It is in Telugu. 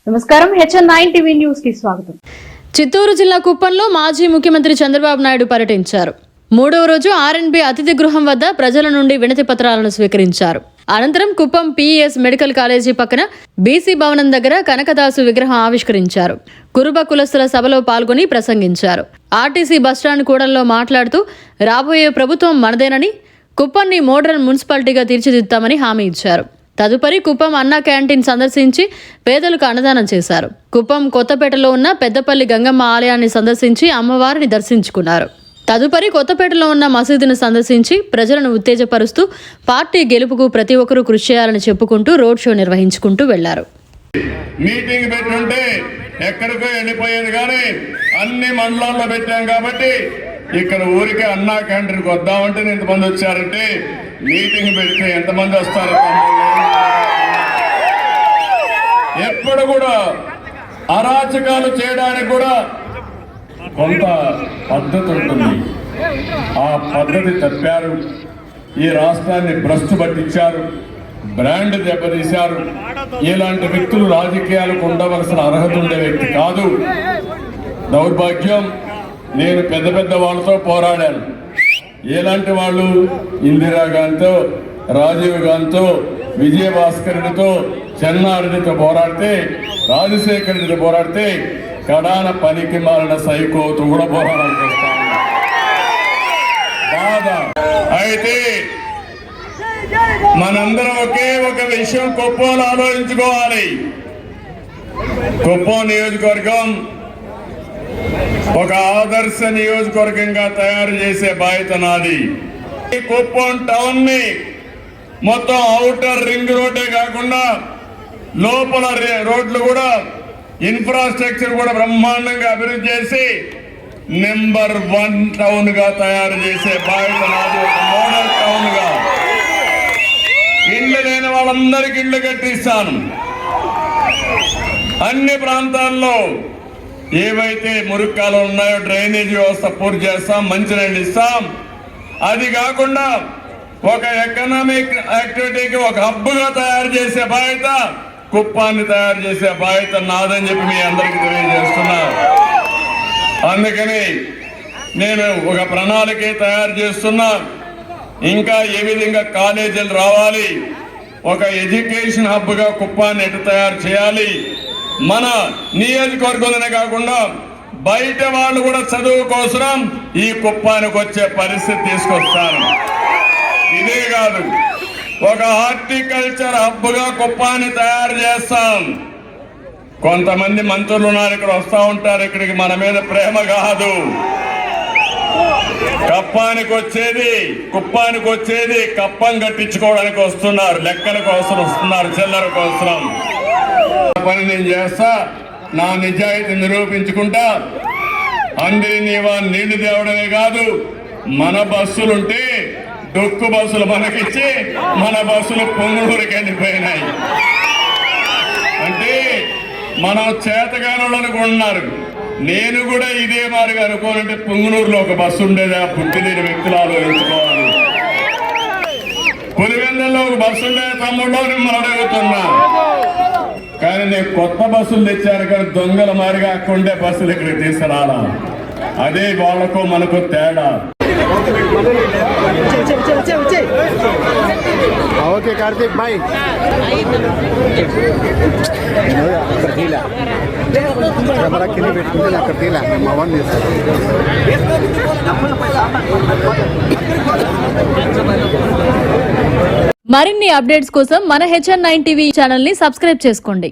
నమస్కారం, HN9 టీవీ న్యూస్ కి స్వాగతం. చిత్తూరు జిల్లా కుప్పంలో మాజీ ముఖ్యమంత్రి చంద్రబాబు నాయుడు పర్యటించారు. మూడవ రోజు ఆర్ఎన్బి అతిథి గృహం వద్ద ప్రజల నుండి వినతి పత్రాలను స్వీకరించారు. అనంతరం కుప్పం PES మెడికల్ కాలేజీ పక్కన బీసీ భవనం దగ్గర కనకదాసు విగ్రహం ఆవిష్కరించారు. కురుబ కులస్తుల సభలో పాల్గొని ప్రసంగించారు. ఆర్టీసీ బస్టాండ్ కూడల్లో మాట్లాడుతూ రాబోయే ప్రభుత్వం మనదేనని, కుప్పాన్ని మోడర్న్ మున్సిపాలిటీగా తీర్చిదిద్దామని హామీ ఇచ్చారు. తదుపరి కుప్పం అన్నా క్యాంటీన్ సందర్శించి పేదలకు అన్నదానం చేశారు. కుప్పం కొత్తపేటలో ఉన్న పెద్దపల్లి గంగమ్మ ఆలయాన్ని సందర్శించి అమ్మవారిని దర్శించుకున్నారు. తదుపరి కొత్తపేటలో ఉన్న మసీదును సందర్శించి ప్రజలను ఉత్తేజపరుస్తూ పార్టీ గెలుపుకు ప్రతి ఒక్కరూ కృషి చేయాలని చెప్పుకుంటూ రోడ్ షో నిర్వహించుకుంటూ వెళ్లారు. మీటింగ్ పెట్టుంటే ఎక్కడికో వెళ్ళిపోయేది, కానీ అన్ని మండలాల్లో పెట్టాం కాబట్టి ఇక్కడ ఊరికే అన్నా క్యాంటీన్కి వద్దామంటే ఎంతమంది వచ్చారంటే, మీటింగ్ పెడితే ఎంతమంది వస్తారు? ఎప్పుడు కూడా అరాచకాలు చేయడానికి కూడా కొంత పద్ధతి ఉంటుంది. ఆ పద్ధతి తప్పారు. ఈ రాష్ట్రాన్ని భ్రష్టు పట్టించారు, బ్రాండ్ దెబ్బతీశారు. ఇలాంటి వ్యక్తులు రాజకీయాలకు ఉండవలసిన అర్హత ఉండే వ్యక్తి కాదు. దౌర్భాగ్యం. నేను పెద్ద పెద్ద వాళ్ళతో పోరాడాను. ఎలాంటి వాళ్ళు? ఇందిరాగాంధీతో, రాజీవ్ గాంధీతో, విజయభాస్కర్ రెడ్డితో, చెన్నారెడ్డితో పోరాడితే, రాజశేఖర రెడ్డితో పోరాడితే, కడాన పనికి మారిన సైకోతో కూడా పోరాడాలి చేస్తాను. బాధ. అయితే మనందరం ఒకే ఒక విషయం కుప్పంలో ఆలోచించుకోవాలి. కుప్పం నియోజకవర్గం ఒక ఆదర్శ నియోజకవర్గంగా తయారు చేసే బాధ్యత నాది. ఈ కుప్పం టౌన్ ని మొత్తం ఔటర్ రింగ్ రోడ్డే కాకుండా లోపల రోడ్లు కూడా, ఇన్ఫ్రాస్ట్రక్చర్ కూడా బ్రహ్మాండంగా అభివృద్ధి చేసి నెంబర్ 1 టౌన్ గా తయారు చేసే బాధ్యత నాది. ఒక మోడల్ టౌన్ గా ఇళ్ళు లేని వాళ్ళందరికీ ఇళ్ళు కట్టిస్తాను. అన్ని ప్రాంతాల్లో ఏవైతే మురుక్కాలు ఉన్నాయో డ్రైనేజ్ వ్యవస్థ పూర్తి చేస్తాం, మంచినీళ్ళు ఇస్తాం. అది కాకుండా ఒక ఎకనామిక్ యాక్టివిటీకి ఒక హబ్గా తయారు చేసే బాధ్యత, కుప్పాన్ని తయారు చేసే బాధ్యత నాదని చెప్పి మీ అందరికీ తెలియజేస్తున్నా. అందుకని నేను ఒక ప్రణాళిక తయారు చేస్తున్నా. ఇంకా ఏ విధంగా కాలేజీలు రావాలి, ఒక ఎడ్యుకేషన్ హబ్గా కుప్పాన్ని ఎటు తయారు చేయాలి, మన నియోజకవర్గంలోనే కాకుండా బయట వాళ్ళు కూడా చదువు కోసం ఈ కుప్పానికి వచ్చే పరిస్థితి తీసుకొస్తాను. ఇదే కాదు, ఒక హార్టికల్చర్ హబ్గా కుప్పాన్ని తయారు చేస్తాం. కొంతమంది మంత్రులు ఉన్నారు, ఇక్కడ వస్తూ ఉంటారు. ఇక్కడికి మన మీద ప్రేమ కాదు, కుప్పానికి వచ్చేది కప్పం కట్టించుకోవడానికి వస్తున్నారు, లెక్కల కోసం వస్తున్నారు, చిల్లర కోసం. పని నేను చేస్తా, నా నిజాయితీ నిరూపించుకుంటా. అందరినీ నీళ్లు తేవడమే కాదు, మన బస్సులుంటే డొక్కు బస్సులు మనకిచ్చి మన బస్సులు పొంగులూరుకి వెళ్ళిపోయినాయి. అంటే మనం చేతగానులు అనుకుంటున్నారు. నేను కూడా ఇదే మారిగా అనుకోవాలంటే పొంగునూరులో ఒక బస్సు ఉండేదా? బుద్ధి లేని వ్యక్తులు ఆలోచించుకోవాలి. పులివెందుల్లో ఒక బస్సు ఉండేది తమ్ముళ్ళు, మిమ్మల్ని అడుగుతున్నా. కానీ నేను కొత్త బస్సులు తెచ్చాను, కానీ దొంగల మారిగా అక్కడే బస్సులు ఇక్కడికి తీసుకురాలా. అదే వాళ్ళకు మనకు తేడా. Okay Karthik bye. కెమెరా కింద పెట్టుకుంటే అక్కడ తీలా మా వన్ మరిన్ని అప్డేట్స్ కోసం మన HN9 టీవీ ఛానల్ ని సబ్స్క్రైబ్ చేసుకోండి.